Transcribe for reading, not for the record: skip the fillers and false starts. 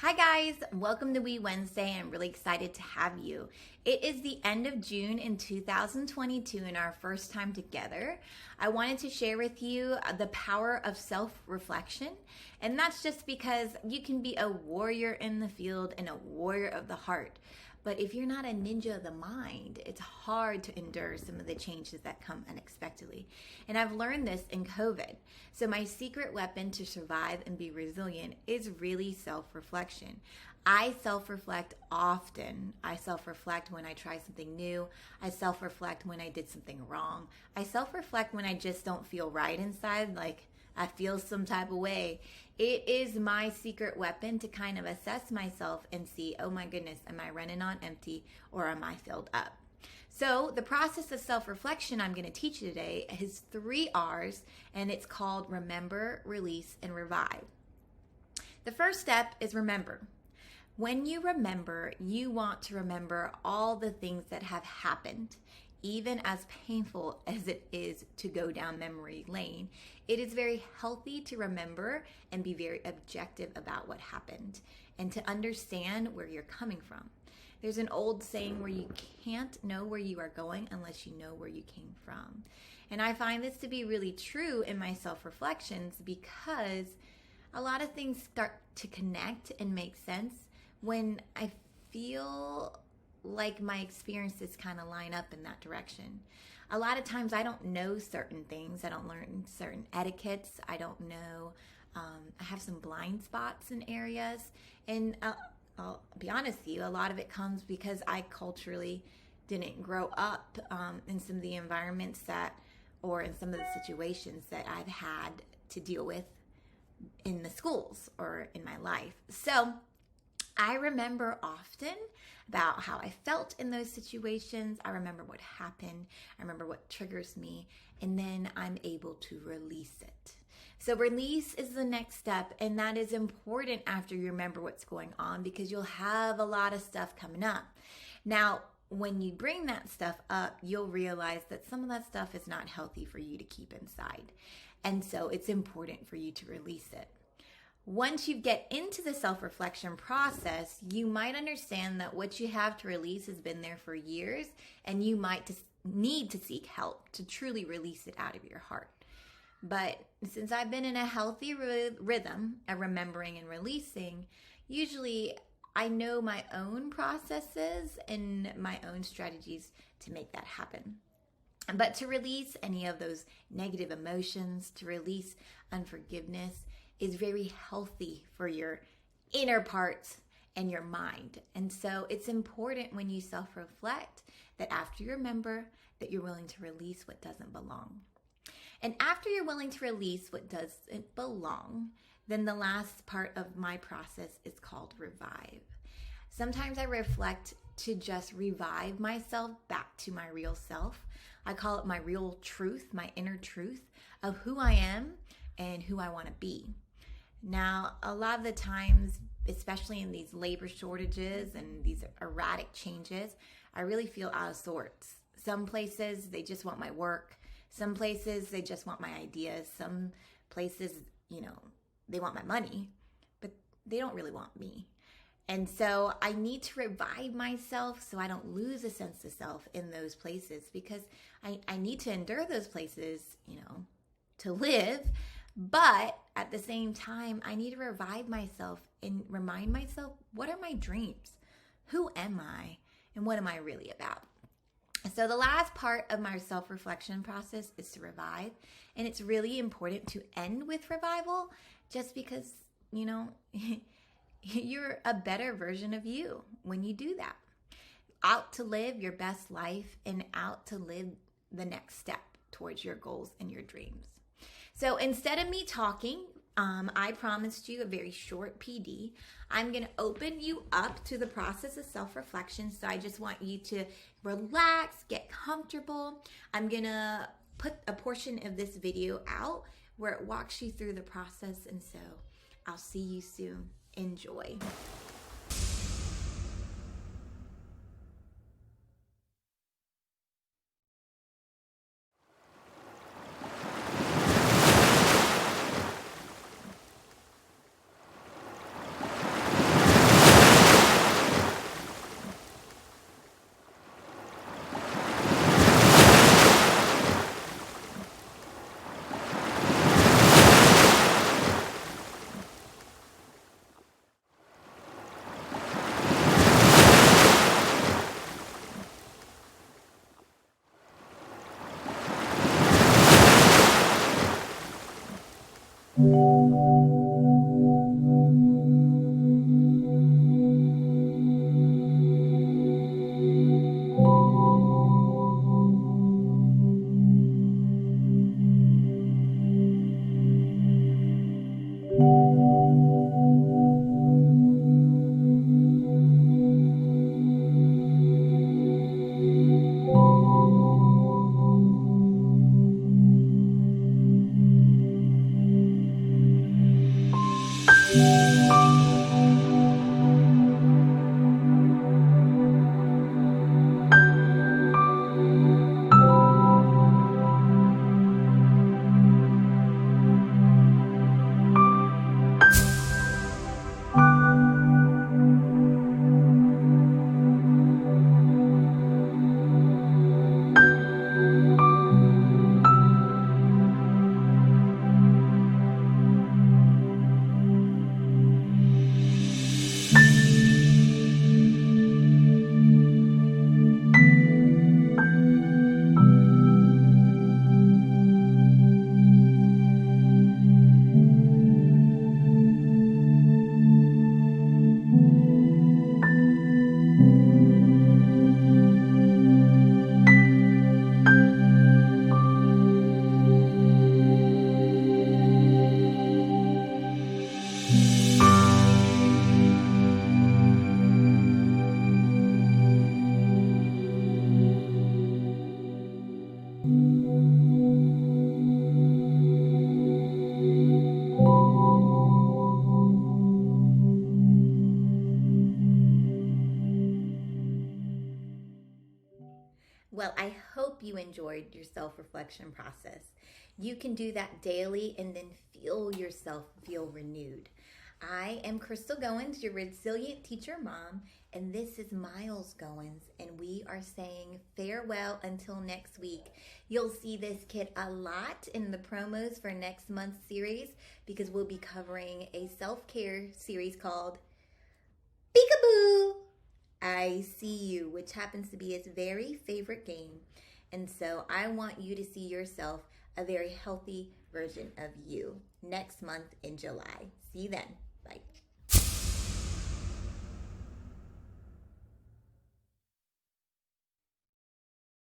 Hi guys, welcome to We Wednesday. I'm really excited to have you. It is the end of June in 2022 and our first time together. I wanted to share with you the power of self-reflection, and that's just because you can be a warrior in the field and a warrior of the heart. But if you're not a ninja of the mind, it's hard to endure some of the changes that come unexpectedly. And I've learned this in COVID. So my secret weapon to survive and be resilient is really self-reflection. I self-reflect often. I self-reflect when I try something new. I self-reflect when I did something wrong. I self-reflect when I just don't feel right inside, like I feel some type of way. It is my secret weapon to kind of assess myself and see, oh my goodness, am I running on empty or am I filled up? So the process of self-reflection I'm going to teach you today is 3 R's, and it's called remember, release, and revive. The first step is remember. When you remember, you want to remember all the things that have happened. Even as painful as it is to go down memory lane, it is very healthy to remember and be very objective about what happened and to understand where you're coming from. There's an old saying where you can't know where you are going unless you know where you came from. And I find this to be really true in my self-reflections because a lot of things start to connect and make sense when I feel like my experiences kind of line up in that direction. A lot of times I don't know certain things. I don't learn certain etiquettes. I don't know. I have some blind spots in areas. And I'll be honest with you, a lot of it comes because I culturally didn't grow up in some of the environments or in some of the situations that I've had to deal with in the schools or in my life. So I remember often about how I felt in those situations. I remember what happened. I remember what triggers me. And then I'm able to release it. So release is the next step. And that is important after you remember what's going on because you'll have a lot of stuff coming up. Now, when you bring that stuff up, you'll realize that some of that stuff is not healthy for you to keep inside. And so it's important for you to release it. Once you get into the self-reflection process, you might understand that what you have to release has been there for years, and you might need to seek help to truly release it out of your heart. But since I've been in a healthy rhythm of remembering and releasing, usually I know my own processes and my own strategies to make that happen. But to release any of those negative emotions, to release unforgiveness, is very healthy for your inner parts and your mind. And so it's important when you self-reflect that after you remember that you're willing to release what doesn't belong. And after you're willing to release what doesn't belong, then the last part of my process is called revive. Sometimes I reflect to just revive myself back to my real self. I call it my real truth, my inner truth of who I am and who I want to be. Now, a lot of the times, especially in these labor shortages and these erratic changes, I really feel out of sorts. Some places, they just want my work. Some places, they just want my ideas. Some places, they want my money, but they don't really want me. And so I need to revive myself so I don't lose a sense of self in those places because I need to endure those places, to live. But at the same time, I need to revive myself and remind myself, what are my dreams? Who am I? And what am I really about? So the last part of my self-reflection process is to revive. And it's really important to end with revival just because, you're a better version of you when you do that. Out to live your best life and out to live the next step towards your goals and your dreams. So instead of me talking, I promised you a very short PD. I'm going to open you up to the process of self-reflection. So I just want you to relax, get comfortable. I'm going to put a portion of this video out where it walks you through the process. And so I'll see you soon. Enjoy. Well, I hope you enjoyed your self reflection process. You can do that daily and then feel yourself feel renewed. I am Crystal Goins, your resilient teacher mom, and this is Miles Goins, and we are saying farewell until next week. You'll see this kid a lot in the promos for next month's series because we'll be covering a self care series called Peekaboo. I See You, which happens to be his very favorite game. And so I want you to see yourself a very healthy version of you next month in July. See you then. Bye.